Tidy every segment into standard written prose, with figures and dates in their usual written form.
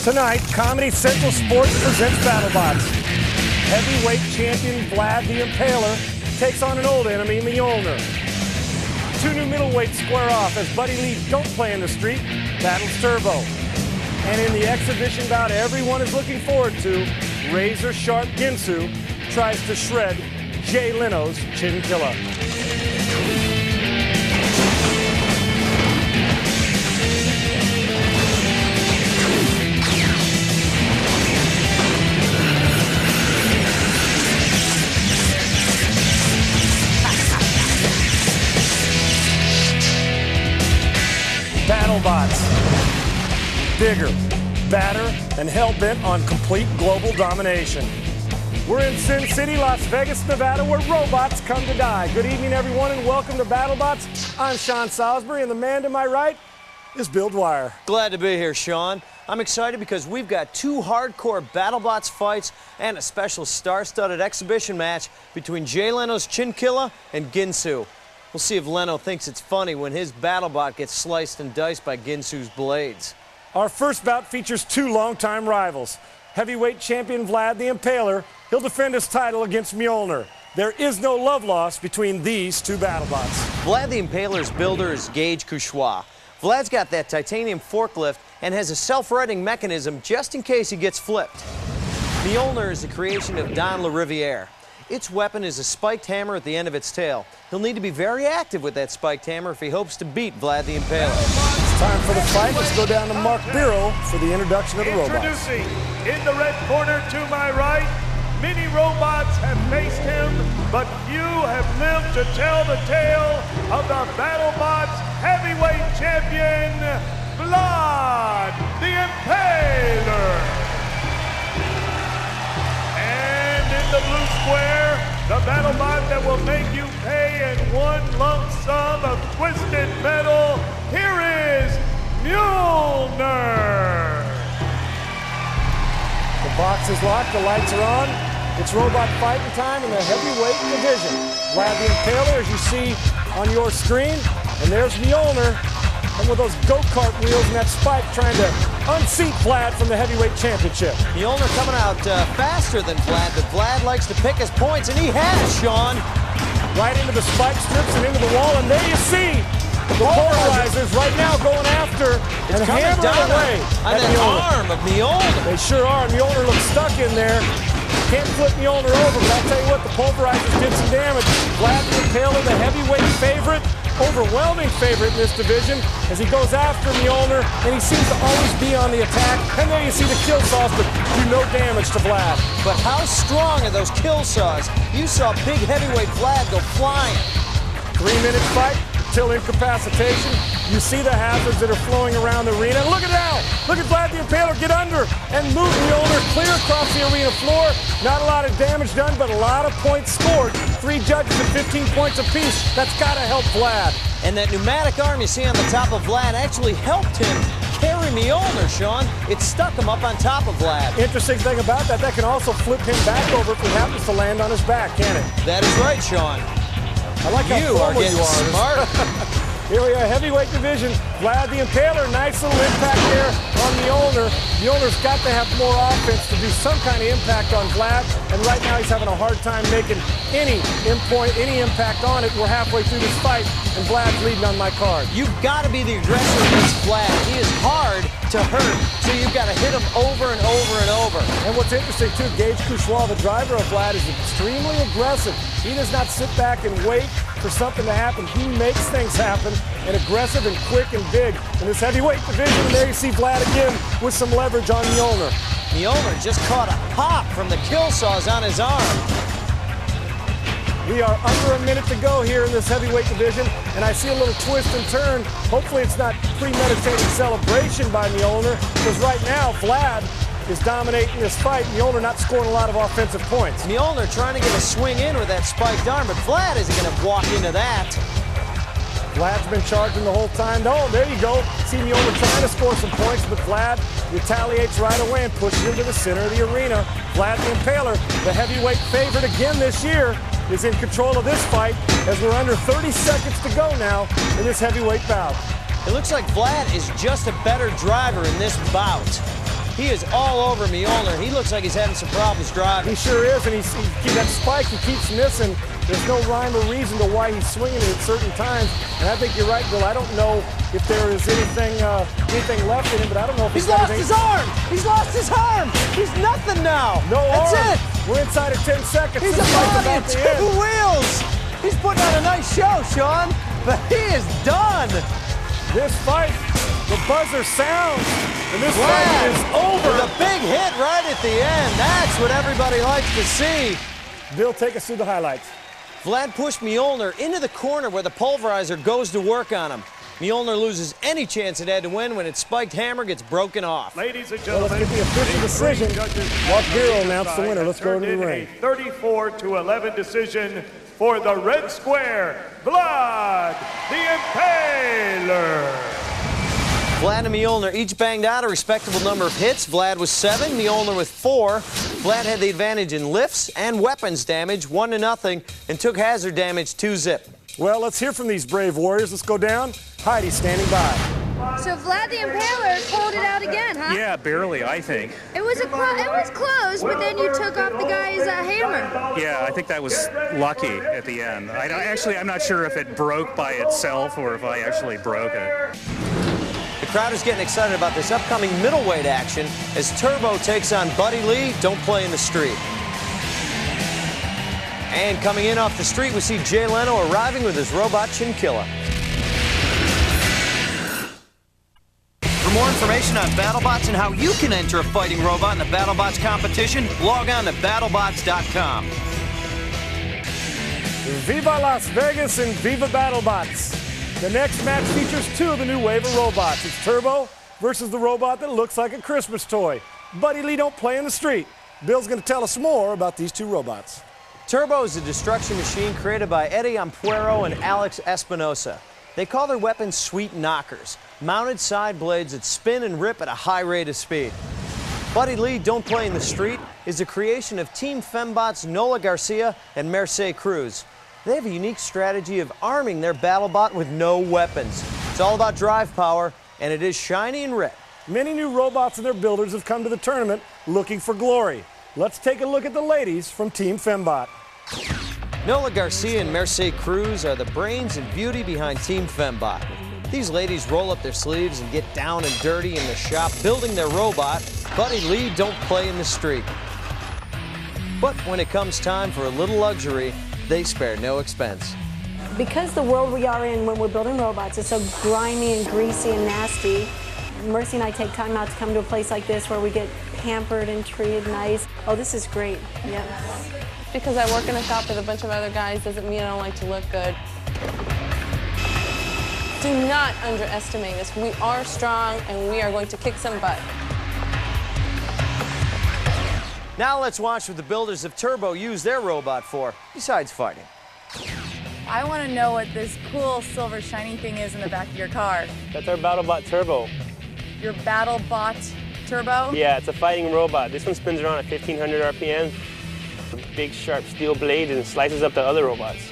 Tonight, Comedy Central Sports presents BattleBots. Heavyweight champion Vlad the Impaler takes on an old enemy, Mjolnir. Two new middleweights square off as Buddy Lee's Don't Play in the Street battles Turbo. And in the exhibition bout everyone is looking forward to, razor sharp Ginsu tries to shred Jay Leno's Chinkilla. BattleBots. Bigger, badder, and hell-bent on complete global domination. We're in Sin City, Las Vegas, Nevada, where robots come to die. Good evening, everyone, and welcome to BattleBots. I'm Sean Salisbury, and the man to my right is Bill Dwyer. Glad to be here, Sean. I'm excited because we've got two hardcore BattleBots fights and a special star-studded exhibition match between Jay Leno's Chinkilla and Ginsu. We'll see if Leno thinks it's funny when his BattleBot gets sliced and diced by Ginsu's blades. Our first bout features two longtime rivals. Heavyweight champion Vlad the Impaler, he'll defend his title against Mjolnir. There is no love lost between these two BattleBots. Vlad the Impaler's builder is Gage Couchois. Vlad's got that titanium forklift and has a self-righting mechanism just in case he gets flipped. Mjolnir is the creation of Don LaRiviere. Its weapon is a spiked hammer at the end of its tail. He'll need to be very active with that spiked hammer if he hopes to beat Vlad the Impaler. It's time for the fight. Let's go down to Mark Biro for the introduction of the robots. Introducing, in the red corner to my right, many robots have faced him, but few have lived to tell the tale of the BattleBots heavyweight champion, Vlad the Impaler. The blue square, the BattleBot that will make you pay in one lump sum of twisted metal. Here is Mjolnir. The box is locked, the lights are on. It's robot fighting time in the heavyweight division. Vlad the Impaler, as you see on your screen, and there's Mjolnir. And with those go-kart wheels and that spike trying to unseat Vlad from the heavyweight championship. Mjolnir coming out faster than Vlad, but Vlad likes to pick his points, and he has, Sean. Right into the spike strips and into the wall, and there you see the polarizers right now going after and hammering away on at the Mjolnir. arm of Mjolnir. They sure are. Mjolnir looks stuck in there. Can't flip Mjolnir over, but I'll tell you what, the pulverizers did some damage. Vlad the Impaler, the heavyweight favorite, overwhelming favorite in this division as he goes after Mjolnir, and he seems to always be on the attack. And there you see the kill saws, but do no damage to Vlad. But how strong are those kill saws? You saw big heavyweight Vlad go flying. 3-minute fight till incapacitation. You see the hazards that are flowing around the arena. Look at now! Look at Vlad the Impaler get under and move Mjolnir clear across the arena floor. Not a lot of damage done, but a lot of points scored. 3 judges at 15 points apiece. That's got to help Vlad. And that pneumatic arm you see on the top of Vlad actually helped him carry Mjolnir, Sean. It stuck him up on top of Vlad. Interesting thing about that, that can also flip him back over if he happens to land on his back, can it? That is right, Sean. I like how you are getting smart. Here we are, heavyweight division. Vlad the Impaler, nice little impact there on Mjolnir. Mjolnir's got to have more offense to do some kind of impact on Vlad, and right now he's having a hard time making any impact on it. We're halfway through this fight, and Vlad's leading on my card. You've got to be the aggressor against Vlad. He is hard to hurt, so you've got to hit him over and over and over. And what's interesting, too, Gage Couchois, the driver of Vlad, is extremely aggressive. He does not sit back and wait for something to happen. He makes things happen, and aggressive and quick and big in this heavyweight division. And there you see Vlad again with some leverage on Mjolnir. Mjolnir just caught a pop from the kill saws on his arm. We are under a minute to go here in this heavyweight division, and I see a little twist and turn. Hopefully it's not premeditated celebration by Mjolnir, because right now Vlad is dominating this fight. Mjolnir not scoring a lot of offensive points. Mjolnir trying to get a swing in with that spiked arm, but Vlad isn't going to walk into that. Vlad's been charging the whole time. Oh, there you go. See Mjolnir trying to score some points, but Vlad retaliates right away and pushes him to the center of the arena. Vlad the Impaler, the heavyweight favorite again this year, is in control of this fight as we're under 30 seconds to go now in this heavyweight bout. It looks like Vlad is just a better driver in this bout. He is all over Mjolnir. He looks like he's having some problems driving. He sure is, and that spike he keeps missing. There's no rhyme or reason to why he's swinging it at certain times. And I think you're right, Bill. I don't know if there is anything left in him, but I don't know if he's lost his arm. He's lost his arm. He's nothing now. No arm. That's it. We're inside of 10 seconds. He's a body and two wheels. He's putting on a nice show, Sean, but he is done. This fight, the buzzer sounds, and this fight is over. With a big hit right at the end. That's what everybody likes to see. Bill, take us through the highlights. Vlad pushed Mjolnir into the corner where the pulverizer goes to work on him. Mjolnir loses any chance it had to win when its spiked hammer gets broken off. Ladies and gentlemen, let's get the official decision. Mark Bureau announced the winner. Let's go to the ring. 34-11 decision for the red square, Vlad the Impaler. Vlad and Mjolnir each banged out a respectable number of hits. Vlad was 7, Mjolnir with 4. Vlad had the advantage in lifts and weapons damage, 1-0, and took hazard damage 2-zip. Well, let's hear from these brave warriors. Let's go down. Heidi's standing by. So Vlad the Impaler pulled it out again, huh? Yeah, barely, I think. It was close, but then you took off the guy's hammer. Yeah, I think that was lucky at the end. I'm not sure if it broke by itself or if I actually broke it. The crowd is getting excited about this upcoming middleweight action as Turbo takes on Buddy Lee. Don't play in the street. And coming in off the street, we see Jay Leno arriving with his robot Chinkilla. For more information on BattleBots and how you can enter a fighting robot in the BattleBots competition, log on to BattleBots.com. Viva Las Vegas and Viva BattleBots. The next match features 2 of the new wave of robots. It's Turbo versus the robot that looks like a Christmas toy. Buddy Lee don't play in the street. Bill's going to tell us more about these 2 robots. Turbo is a destruction machine created by Eddie Ampuero and Alex Espinosa. They call their weapons sweet knockers, mounted side blades that spin and rip at a high rate of speed. Buddy Lee, Don't Play in the Street, is a creation of Team Fembots Nola Garcia and Mercedes Cruz. They have a unique strategy of arming their BattleBot with no weapons. It's all about drive power, and it is shiny and red. Many new robots and their builders have come to the tournament looking for glory. Let's take a look at the ladies from Team Fembot. Nola Garcia and Mercedes Cruz are the brains and beauty behind Team Fembot. These ladies roll up their sleeves and get down and dirty in the shop building their robot. Buddy Lee don't play in the street. But when it comes time for a little luxury, they spare no expense. Because the world we are in when we're building robots is so grimy and greasy and nasty, Mercy and I take time out to come to a place like this where we get pampered and treated nice. Oh, this is great. Yeah. Because I work in a shop with a bunch of other guys doesn't mean I don't like to look good. Do not underestimate us. We are strong and we are going to kick some butt. Now let's watch what the builders of Turbo use their robot for, besides fighting. I want to know what this cool silver shiny thing is in the back of your car. That's our BattleBot Turbo. Your BattleBot Turbo? Yeah, it's a fighting robot. This one spins around at 1,500 RPM. A big sharp steel blade and slices up the other robots.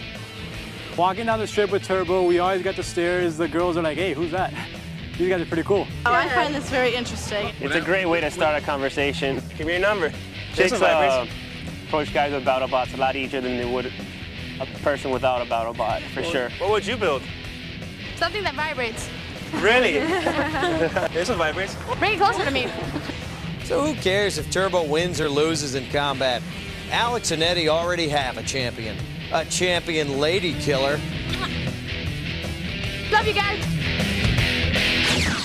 Walking down the strip with Turbo, we always got the stares. The girls are like, hey, who's that? These guys are pretty cool. Oh, I find this very interesting. It's a great way to start a conversation. Give me your number. Makes Approach guys with BattleBots a lot easier than they would a person without a BattleBot, for sure. What would you build? Something that vibrates. Really? This one vibrates. Bring it closer to me. So who cares if Turbo wins or loses in combat? Alex and Eddie already have a champion lady killer. Love you guys.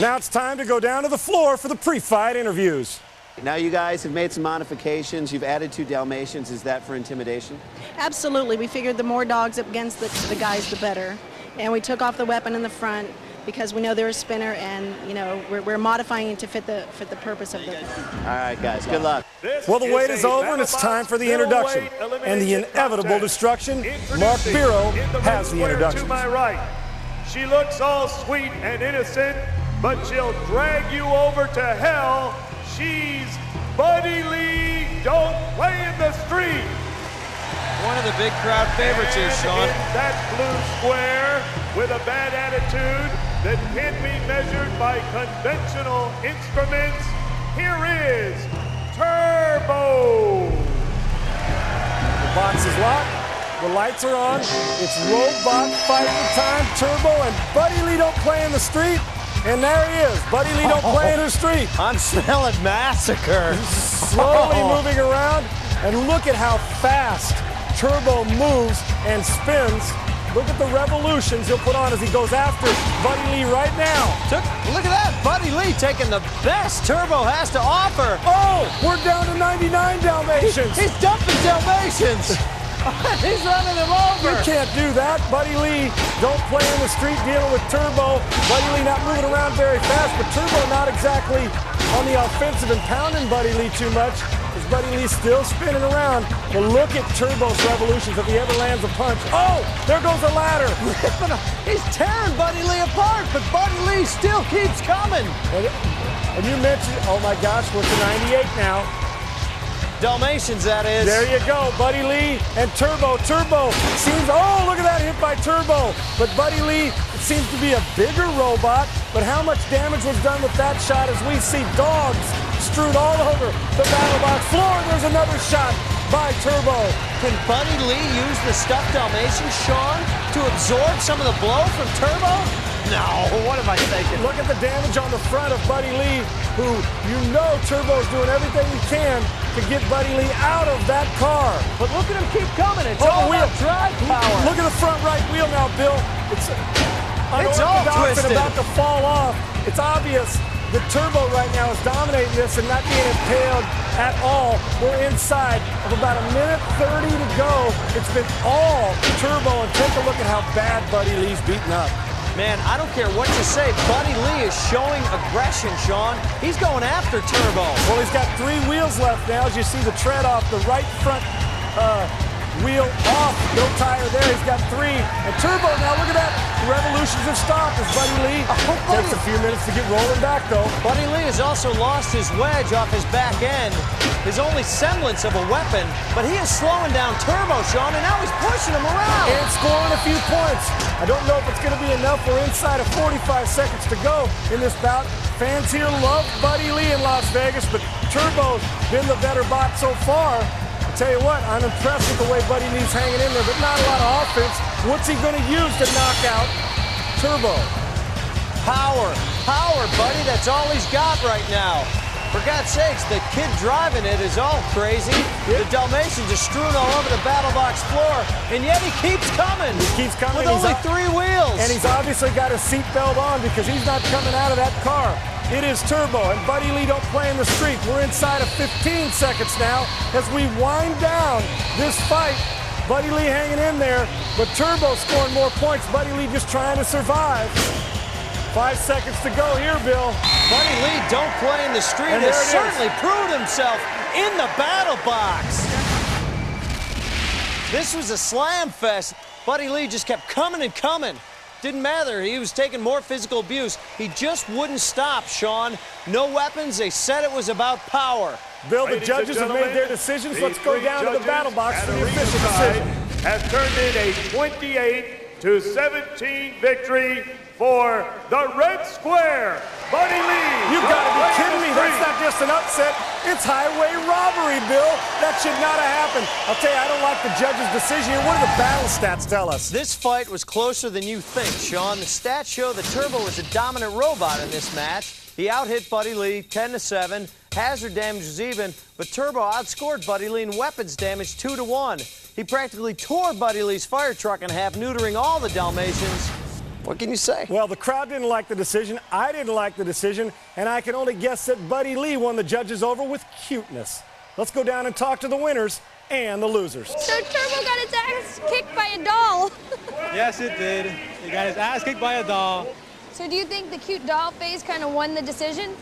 Now it's time to go down to the floor for the pre-fight interviews. Now you guys have made some modifications. You've added 2 Dalmatians. Is that for intimidation? Absolutely. We figured the more dogs up against the guys, the better. And we took off the weapon in the front because we know they're a spinner, and you know we're modifying it to fit the purpose of the. All right, guys. Good luck. Well, the wait is over, and it's time for the introduction and the inevitable destruction. Mark Bureau has the introduction. To my right, she looks all sweet and innocent, but she'll drag you over to hell. She's Buddy Lee, Don't Play in the Street. One of the big crowd favorites here, Sean. In that blue square with a bad attitude that can be measured by conventional instruments, here is Turbo. The box is locked. The lights are on. It's robot fighting time. Turbo and Buddy Lee don't play in the street. And there he is. Buddy Lee don't play in the street. I'm smelling massacre. Slowly moving around. And look at how fast Turbo moves and spins. Look at the revolutions he'll put on as he goes after Buddy Lee right now. Look at that. Buddy Lee taking the best Turbo has to offer. Oh, we're down to 99 Dalmatians. He's dumping Dalmatians. He's running him over. You can't do that. Buddy Lee don't play in the street dealing with Turbo. Buddy Lee not moving around very fast, but Turbo not exactly on the offensive and pounding Buddy Lee too much. As Buddy Lee still spinning around. But look at Turbo's revolutions if he ever lands a punch. Oh, there goes the ladder. He's tearing Buddy Lee apart, but Buddy Lee still keeps coming. And you mentioned, oh my gosh, we're to 98 now. Dalmatians, that is. There you go, Buddy Lee and Turbo. Turbo seems, oh, look at that hit by Turbo. But Buddy Lee, it seems to be a bigger robot, but how much damage was done with that shot as we see dogs strewed all over the BattleBots floor. There's another shot by Turbo. Can Buddy Lee use the stuffed Dalmatian, Sean, to absorb some of the blow from Turbo? No, what am I thinking? Look at the damage on the front of Buddy Lee, who you know Turbo's doing everything he can to get Buddy Lee out of that car. But look at him keep coming. It's all about drive power. Look at the front right wheel now, Bill. It's all twisted. About to fall off. It's obvious that Turbo right now is dominating this and not being impaled at all. We're inside of about a minute 30 to go. It's been all Turbo, and take a look at how bad Buddy Lee's beaten up. Man, I don't care what you say. Buddy Lee is showing aggression, Sean. He's going after Turbo. Well, he's got 3 wheels left now. As you see the tread off the right front wheel off. No tire there. He's got 3. And Turbo now, look at that. The revolutions have stopped as Buddy Lee takes a few minutes to get rolling back, though. Buddy Lee has also lost his wedge off his back end. His only semblance of a weapon, but he is slowing down Turbo, Sean, and now he's pushing him around. And scoring a few points. I don't know if it's going to be enough. We're inside of 45 seconds to go in this bout. Fans here love Buddy Lee in Las Vegas, but Turbo's been the better bot so far. I'll tell you what, I'm impressed with the way Buddy Lee's hanging in there, but not a lot of offense. What's he going to use to knock out Turbo? Power, Buddy. That's all he's got right now. For God's sakes, the kid driving it is all crazy. The Dalmatians are strewn all over the BattleBots floor, and yet he keeps coming. He keeps coming. With only 3 wheels. And he's obviously got his seatbelt on because he's not coming out of that car. It is Turbo, and Buddy Lee don't play in the street. We're inside of 15 seconds now as we wind down this fight. Buddy Lee hanging in there, but Turbo scoring more points. Buddy Lee just trying to survive. 5 seconds to go here, Bill. Buddy Lee don't play in the street. Has certainly proved himself in the BattleBots. This was a slam fest. Buddy Lee just kept coming and coming. Didn't matter. He was taking more physical abuse. He just wouldn't stop, Sean. No weapons. They said it was about power. Bill, the judges have made their decisions. Let's go down to the BattleBots for the official decision. Has turned in a 28-17 victory for the Red Square, Buddy Lee. You've got to be kidding me. That's not just an upset. It's highway robbery, Bill. That should not have happened. I'll tell you, I don't like the judge's decision here. What do the battle stats tell us? This fight was closer than you think, Sean. The stats show that Turbo was a dominant robot in this match. He out-hit Buddy Lee 10-7. Hazard damage was even, but Turbo outscored Buddy Lee in weapons damage 2-1. He practically tore Buddy Lee's fire truck in half, neutering all the Dalmatians. What can you say? Well, the crowd didn't like the decision. I didn't like the decision. And I can only guess that Buddy Lee won the judges over with cuteness. Let's go down and talk to the winners and the losers. So Turbo got his ass kicked by a doll. Yes, it did. He got his ass kicked by a doll. So do you think the cute doll face kind of won the decision?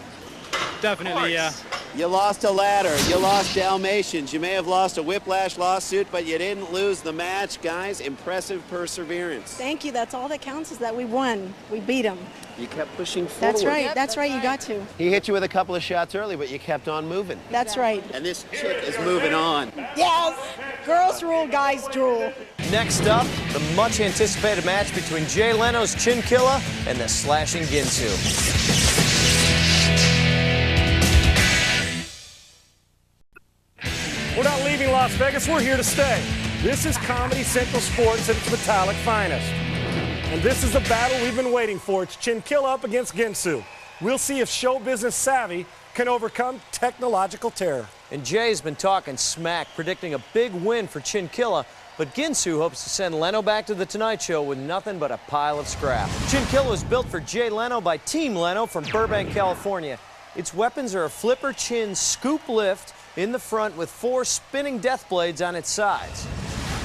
Definitely, yeah. You lost a ladder. You lost Dalmatians. You may have lost a whiplash lawsuit, but you didn't lose the match. Guys, impressive perseverance. Thank you. That's all that counts, is that we won. We beat them. You kept pushing forward. That's right. Yep, that's right. You got to. He hit you with a couple of shots early, but you kept on moving. That's right. And this chick is moving on. Yes. Girls rule, guys drool. Next up, the much-anticipated match between Jay Leno's Chinkilla and the slashing Ginsu. Las Vegas, we're here to stay. This is Comedy Central Sports at its metallic finest. And this is the battle we've been waiting for. It's Chinkilla up against Ginsu. We'll see if show business savvy can overcome technological terror. And Jay's been talking smack, predicting a big win for Chinkilla, but Ginsu hopes to send Leno back to the Tonight Show with nothing but a pile of scrap. Chinkilla was built for Jay Leno by Team Leno from Burbank, California. Its weapons are a flipper chin scoop lift in the front with 4 spinning death blades on its sides.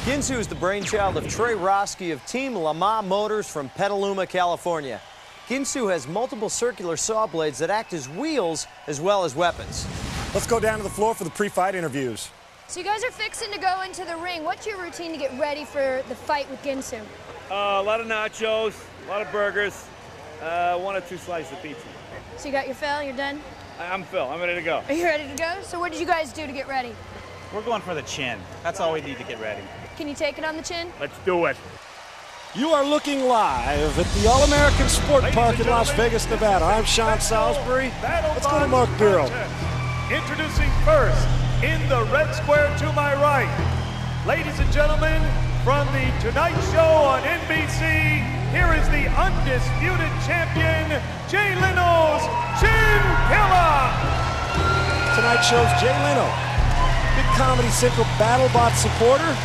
Ginsu is the brainchild of Trey Roski of Team Lamar Motors from Petaluma, California. Ginsu has multiple circular saw blades that act as wheels as well as weapons. Let's go down to the floor for the pre-fight interviews. So you guys are fixing to go into the ring. What's your routine to get ready for the fight with Ginsu? A lot of nachos, a lot of burgers, 1 or 2 slices of pizza. So you got your fill, you're done? I'm Phil, I'm ready to go. Are you ready to go? So what did you guys do to get ready? We're going for the chin. That's all we need to get ready. Can you take it on the chin? Let's do it. You are looking live at the All-American Sport Park in Las Vegas, Nevada. I'm Sean Salisbury. Let's go to Mark Bureau. Introducing first, in the red square to my right, ladies and gentlemen, from the Tonight Show on NBC, here is the undisputed champion, Jay Leno's Chinkilla. Tonight Show's Jay Leno, big Comedy Central BattleBots supporter.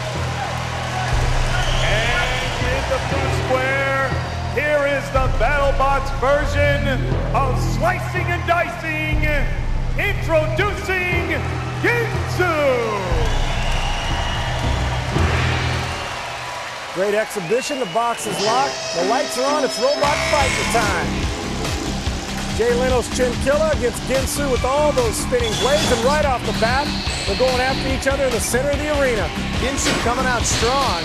And in the blue square, here is the BattleBots version of slicing and dicing, introducing Ginsu. Great exhibition, the box is locked, the lights are on, it's robot fighting time. Jay Leno's Chinkilla against Ginsu with all those spinning blades, and right off the bat, they're going after each other in the center of the arena. Ginsu coming out strong.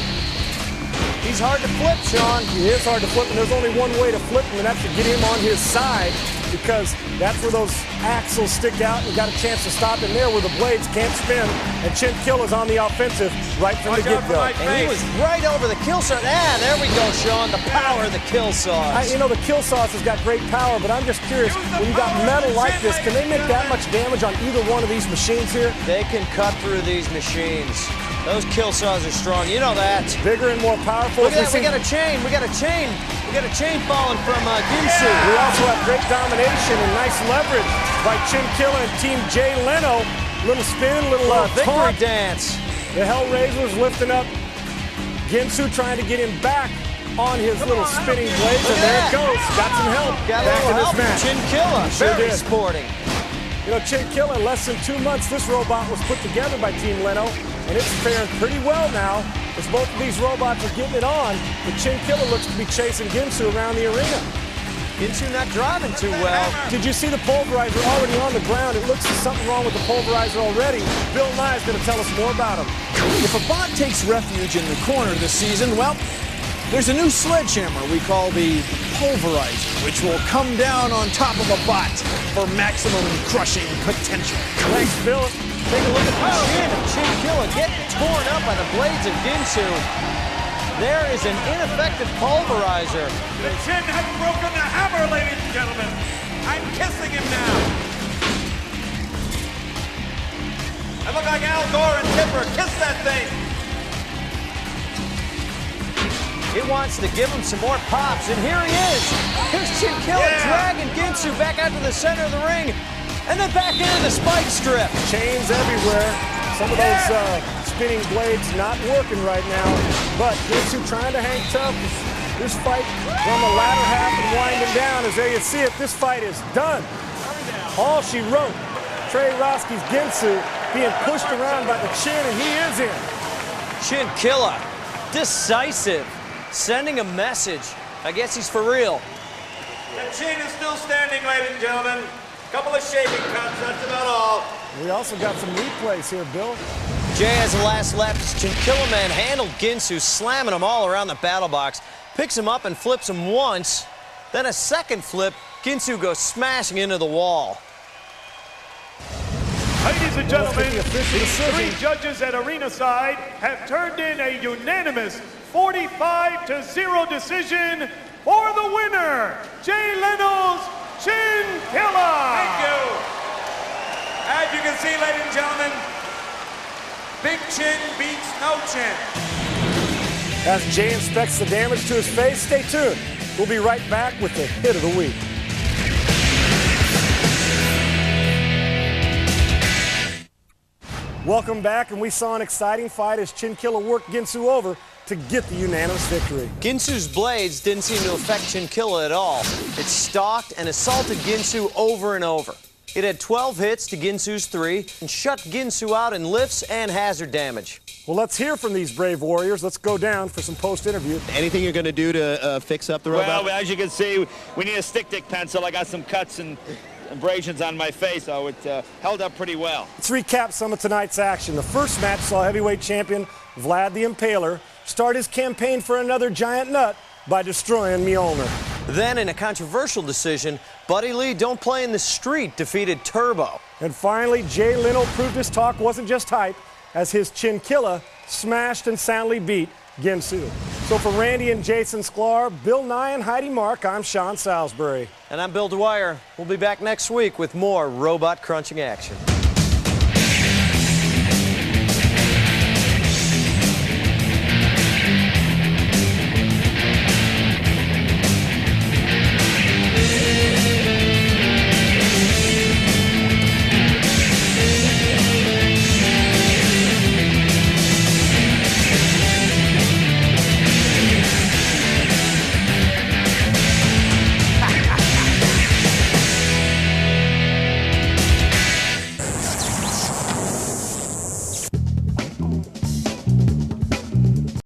He's hard to flip, Sean. He is hard to flip, and there's only one way to flip him, and that's to get him on his side, because that's where those axles stick out, and you got a chance to stop him there where the blades can't spin, and Chinkilla's on the offensive right from the get-go. And he was right over the kill saw. Ah, there we go, Sean, the power of the kill saws. You know, the kill saws has got great power, but I'm just curious, when you got metal like this, can they make that much damage on either one of these machines here? They can cut through these machines. Those kill saws are strong, you know that. Bigger and more powerful. Look at that, we got a chain, we got a chain. We got a chain falling from Ginsu. We also have great domination and nice leverage by Chinkilla and Team Jay Leno. Little spin, little victory dance. The Hellraiser's lifting up Ginsu, trying to get him back on his little spinning blades, and there it goes. Got some help. Got a little help from Chinkilla. Very sporting. You know, Chinkilla, in less than 2 months, this robot was put together by Team Leno, and it's faring pretty well now, as both of these robots are getting it on. But Chinkilla looks to be chasing Ginsu around the arena. Ginsu not driving too well. Did you see the pulverizer already on the ground? It looks like something wrong with the pulverizer already. Bill Nye is going to tell us more about him. If a bot takes refuge in the corner this season, well, there's a new sledgehammer we call the pulverizer, which will come down on top of a bot for maximum crushing potential. Thanks, Bill. Take a look at the chin of Chinkilla getting torn up by the blades of Ginsu. There is an ineffective pulverizer. The chin has broken the hammer, ladies and gentlemen. I'm kissing him now. I look like Al Gore and Tipper. Kiss that thing. It wants to give him some more pops, and here he is. Here's Chinkilla dragging Ginsu back out to the center of the ring, and then back into the spike strip. Chains everywhere. Some of those spinning blades not working right now, but Ginsu trying to hang tough. This fight from the latter half and winding down. As there you see it, this fight is done. All she wrote. Trey Roski's Ginsu being pushed around by the chin, and he is in. Chinkilla, decisive, sending a message. I guess he's for real. The chin is still standing, ladies and gentlemen. Couple of shaving cuts, that's about all. We also got some replays here, Bill. Jay has the last lap. Chinkilla man handled Ginsu, slamming him all around the battle box. Picks him up and flips him once. Then a second flip, Ginsu goes smashing into the wall. Ladies and gentlemen, the 3 judges at arena side have turned in a unanimous 45-0 decision for the winner, Jay Leno's Chinkilla. Thank you. As you can see, ladies and gentlemen, Big chin beats no chin. As Jay inspects the damage to his face, stay tuned. We'll be right back with the hit of the week. Welcome back, and we saw an exciting fight as Chinkilla worked Ginsu over to get the unanimous victory. Ginsu's blades didn't seem to affect Chinkilla at all. It stalked and assaulted Ginsu over and over. It had 12 hits to Ginsu's 3 and shut Ginsu out in lifts and hazard damage. Well, let's hear from these brave warriors. Let's go down for some post-interview. Anything you're going to do to fix up the robot? Well, as you can see, we need a stick pencil. I got some cuts and abrasions on my face, so it held up pretty well. Let's recap some of tonight's action. The first match saw heavyweight champion Vlad the Impaler start his campaign for another giant nut by destroying Mjolnir. Then, in a controversial decision, Buddy Lee Don't Play in the Street defeated Turbo. And finally, Jay Leno proved his talk wasn't just hype as his Chinkilla smashed and soundly beat Ginsu. So for Randy and Jason Sklar, Bill Nye and Heidi Mark, I'm Sean Salisbury. And I'm Bill Dwyer. We'll be back next week with more robot crunching action.